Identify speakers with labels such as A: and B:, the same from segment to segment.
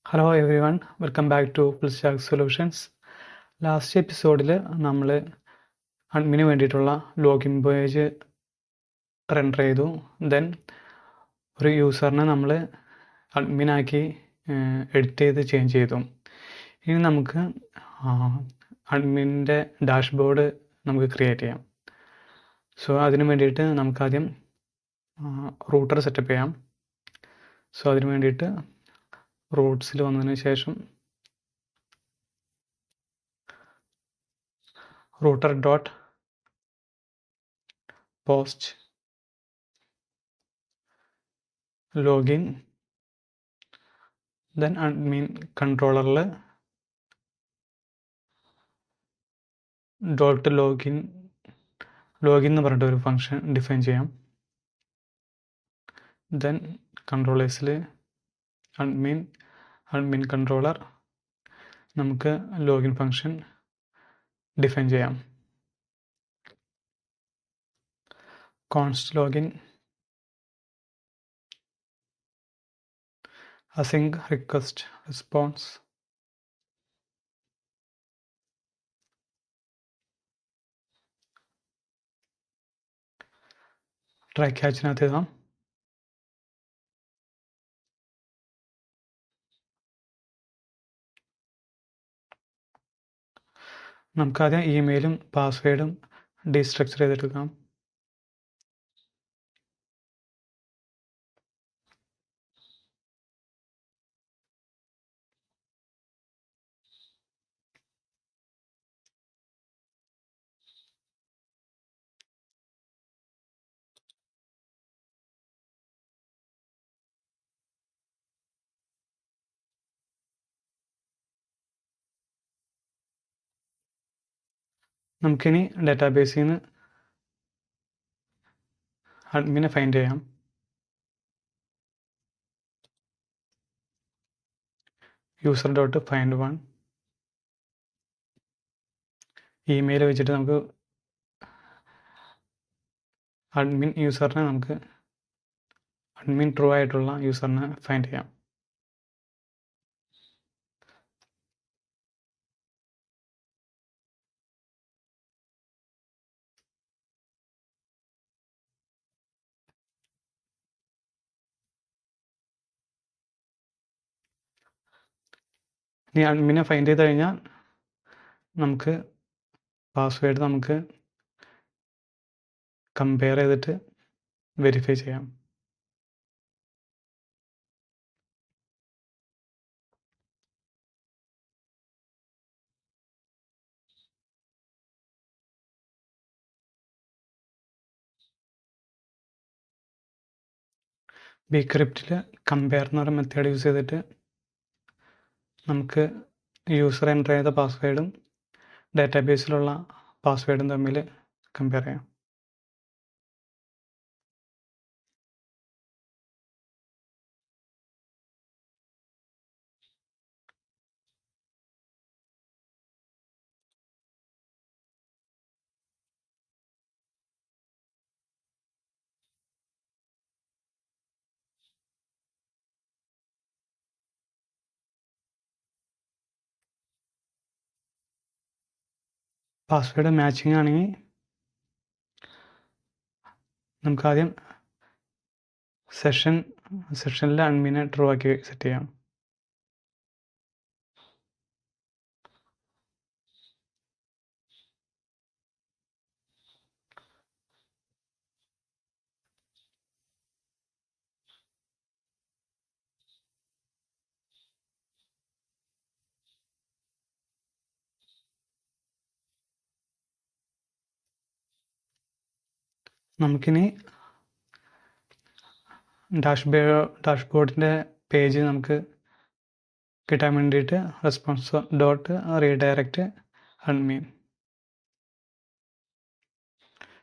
A: Hello everyone, welcome back to full stack solutions. Last എപ്പിസോഡിൽ നമ്മൾ അഡ്മിന് വേണ്ടിയിട്ടുള്ള ലോഗിൻ പേജ് റെൻഡർ ചെയ്തു. ദെൻ ഒരു യൂസറിനെ നമ്മൾ അഡ്മിനാക്കി എഡിറ്റ് ചെയ്ത് ചേഞ്ച് ചെയ്തു. ഇനി നമുക്ക് അഡ്മിൻ്റെ ഡാഷ്ബോർഡ് നമുക്ക് ക്രിയേറ്റ് ചെയ്യാം. സോ അതിന് വേണ്ടിയിട്ട് നമുക്കാദ്യം റൂട്ടർ സെറ്റപ്പ് ചെയ്യാം. സോ അതിന് വേണ്ടിയിട്ട് റൂട്ട്സിൽ വന്നതിന് ശേഷം router dot post login, then admin കൺട്രോളറിൽ ഡോട്ട് ലോഗിൻ എന്ന് പറഞ്ഞിട്ട് ഒരു ഫംഗ്ഷൻ ഡിഫൈൻ ചെയ്യാം. ദെൻ കൺട്രോളേഴ്സിൽ അഡ്മിൻ കൺട്രോളർ നമുക്ക് ലോഗിൻ ഫംഗ്ഷൻ ഡിഫൈൻ ചെയ്യാം. Const login async request response try ക്യാച്ചിനകത്ത് എഴുതാം. നമുക്കാദ്യം ഇമെയിലും പാസ്വേഡും ഡീസ്ട്രക്ചർ ചെയ്തെടുക്കാം. നമുക്കിനി ഡാറ്റാബേസിൽ നിന്ന് അഡ്മിനെ ഫൈൻഡ് ചെയ്യാം. User dot find one email വെച്ചിട്ട് നമുക്ക് അഡ്മിൻ ട്രൂ ആയിട്ടുള്ള യൂസറിനെ ഫൈൻഡ് ചെയ്യാം. ഇനി അഡ്മിനെ ഫൈൻഡ് ചെയ്ത് കഴിഞ്ഞാൽ നമുക്ക് പാസ്വേഡ് നമുക്ക് കമ്പയർ ചെയ്തിട്ട് വെരിഫൈ ചെയ്യാം. ബിക്രിപ്റ്റിൽ കമ്പയർ എന്ന് പറയുന്ന മെത്തേഡ് യൂസ് ചെയ്തിട്ട് നമുക്ക് യൂസർ എൻ്റർ ചെയ്ത പാസ്വേഡും ഡാറ്റാബേസിലുള്ള പാസ്വേഡും തമ്മിൽ കമ്പയർ ചെയ്യാം. പാസ്വേഡ് മാച്ചിങ് ആണെങ്കിൽ നമുക്കാദ്യം സെഷനിൽ അഡ്മിനെ ട്രൂ ആക്കി സെറ്റ് ചെയ്യാം. നമുക്കിനി ഡാഷ്ബോർഡിൻ്റെ പേജ് നമുക്ക് കിട്ടാൻ വേണ്ടിയിട്ട് റെസ്പോൺസ് ഡോട്ട് റീഡയറക്റ്റ് അഡ്മിൻ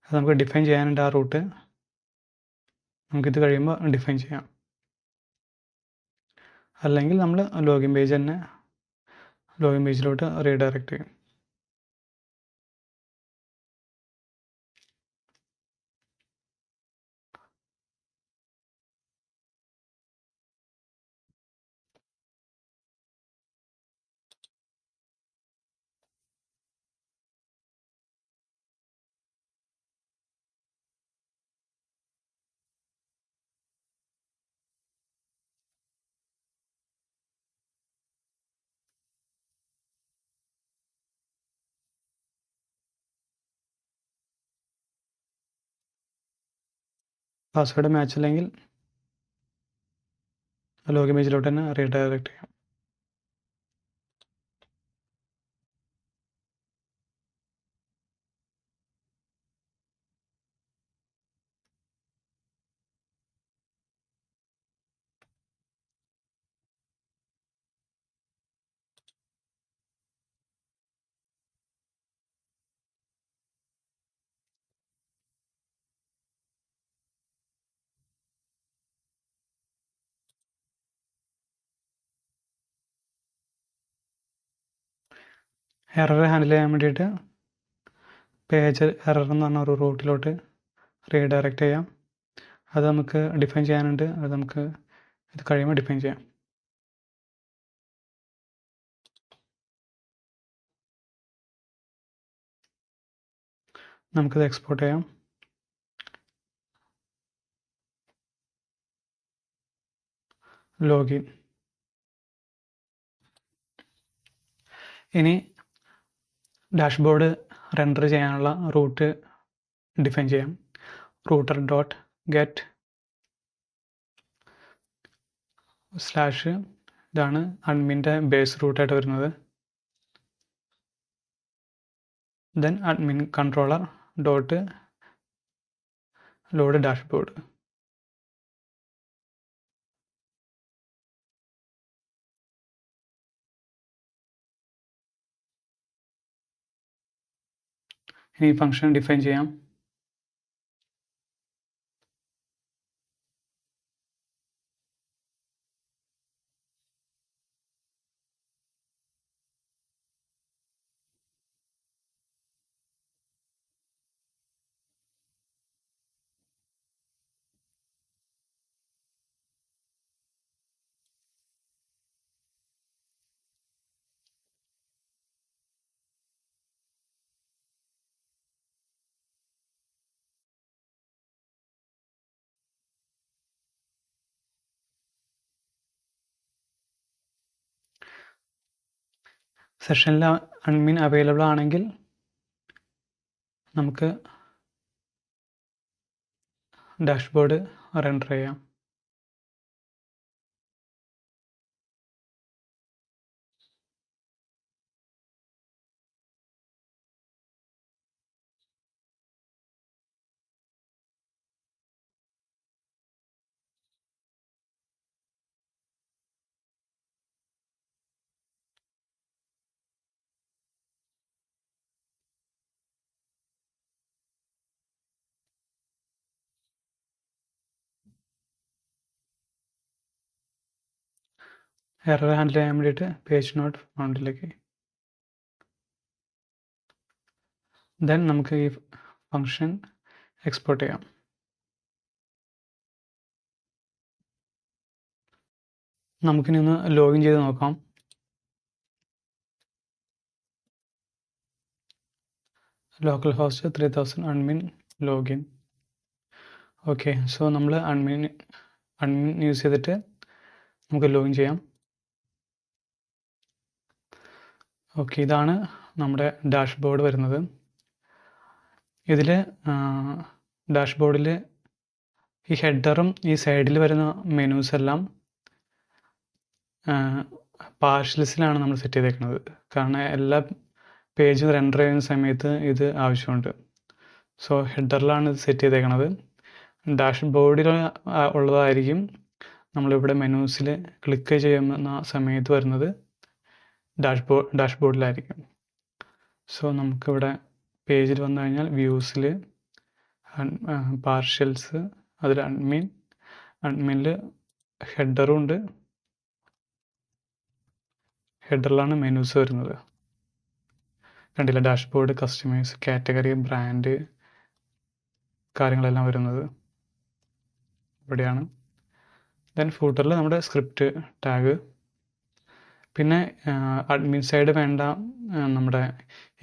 A: അത് നമുക്ക് ഡിഫൈൻ ചെയ്യാനുണ്ട്. ആ റൂട്ട് നമുക്കിത് കഴിയുമ്പോൾ ഡിഫൈൻ ചെയ്യാം. അല്ലെങ്കിൽ നമ്മൾ ലോഗിൻ പേജിലോട്ട് റീഡയറക്റ്റ് ചെയ്യും. പാസ്വേഡ് മാച്ച് അല്ലെങ്കിൽ ലോഗിൻ പേജിലോട്ട് തന്നെ റീഡയറക്റ്റ് ചെയ്യാം. എറർ ഹാൻഡിൽ ചെയ്യാൻ വേണ്ടിയിട്ട് പേജ് എറർ എന്ന് പറഞ്ഞ ഒരു റൂട്ടിലോട്ട് റീഡയറക്റ്റ് ചെയ്യാം. അത് നമുക്ക് ഡിഫൈൻ ചെയ്യാനുണ്ട്. അത് നമുക്ക് ഇത് കഴിയുമ്പോൾ ഡിഫൈൻ ചെയ്യാം. നമുക്കിത് എക്സ്പോർട്ട് ചെയ്യാം. ലോഗിൻ. ഇനി ഡാഷ്ബോർഡ് റെൻഡർ ചെയ്യാനുള്ള റൂട്ട് ഡിഫൈൻ ചെയ്യാം. റൂട്ടർ ഡോട്ട് ഗെറ്റ് സ്ലാഷ് ഇതാണ് അഡ്മിൻ്റെ ബേസ് റൂട്ടായിട്ട് വരുന്നത്. Then admin controller dot load dashboard. ഇനി ഫംഗ്ഷൻ ഡിഫൈൻ ചെയ്യാം. സെഷനിൽ അഡ്മിൻ അവൈലബിൾ ആണെങ്കിൽ നമുക്ക് ഡാഷ്ബോർഡ് റെൻഡർ ചെയ്യാം. എറർ ഹാൻഡിൽ ചെയ്യാൻ വേണ്ടിയിട്ട് പേജ് നോട്ട് ഫൗണ്ടിലേക്ക്. ദെൻ നമുക്ക് ഈ ഫംഗ്ഷൻ എക്സ്പോർട്ട് ചെയ്യാം. നമുക്കിനി ഒന്ന് ലോഗിൻ ചെയ്ത് നോക്കാം. Local host 3000 admin login. Okay, so നമ്മൾ അഡ്മിൻ യൂസ് ചെയ്തിട്ട് നമുക്ക് ലോഗിൻ ചെയ്യാം. ഓക്കെ, ഇതാണ് നമ്മുടെ ഡാഷ്ബോർഡ് വരുന്നത്. ഇതിൽ ഡാഷ്ബോർഡിൽ ഈ ഹെഡറും ഈ സൈഡിൽ വരുന്ന മെനൂസ് എല്ലാം പാർഷ്യൽസിലാണ് നമ്മൾ സെറ്റ് ചെയ്തേക്കുന്നത്. കാരണം എല്ലാ പേജും റെൻഡർ ചെയ്യുന്ന സമയത്ത് ഇത് ആവശ്യമുണ്ട്. സോ ഹെഡറിലാണ് ഇത് സെറ്റ് ചെയ്തേക്കുന്നത്. ഡാഷ്ബോർഡിൽ ഉള്ളതായിരിക്കും നമ്മളിവിടെ മെനൂസിൽ ക്ലിക്ക് ചെയ്യുന്ന സമയത്ത് വരുന്നത് ഡാഷ്ബോർഡിലായിരിക്കും. സോ നമുക്കിവിടെ പേജിൽ വന്നു കഴിഞ്ഞാൽ വ്യൂസിൽ പാർഷ്യൽസ്, അതിൽ അഡ്മിനിൽ ഹെഡറും ഉണ്ട്. ഹെഡറിലാണ് മെനൂസ് വരുന്നത്. കണ്ടില്ല, ഡാഷ്ബോർഡ്, കസ്റ്റമേഴ്സ്, കാറ്റഗറി, ബ്രാൻഡ് കാര്യങ്ങളെല്ലാം വരുന്നത് ഇവിടെയാണ്. ദെൻ ഫൂട്ടറിൽ നമ്മുടെ സ്ക്രിപ്റ്റ് ടാഗ്, പിന്നെ അഡ്മിൻ സൈഡ് വേണ്ട നമ്മുടെ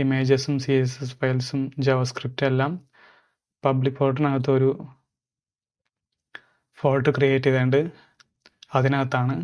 A: ഇമേജസും CSS ഫയൽസും ജാവാസ്ക്രിപ്റ്റ് എല്ലാം പബ്ലിക് ഫോൾഡറിനകത്ത് ഒരു ഫോൾഡർ ക്രിയേറ്റ് ചെയ്തിട്ടുണ്ട്. അതിനകത്താണ്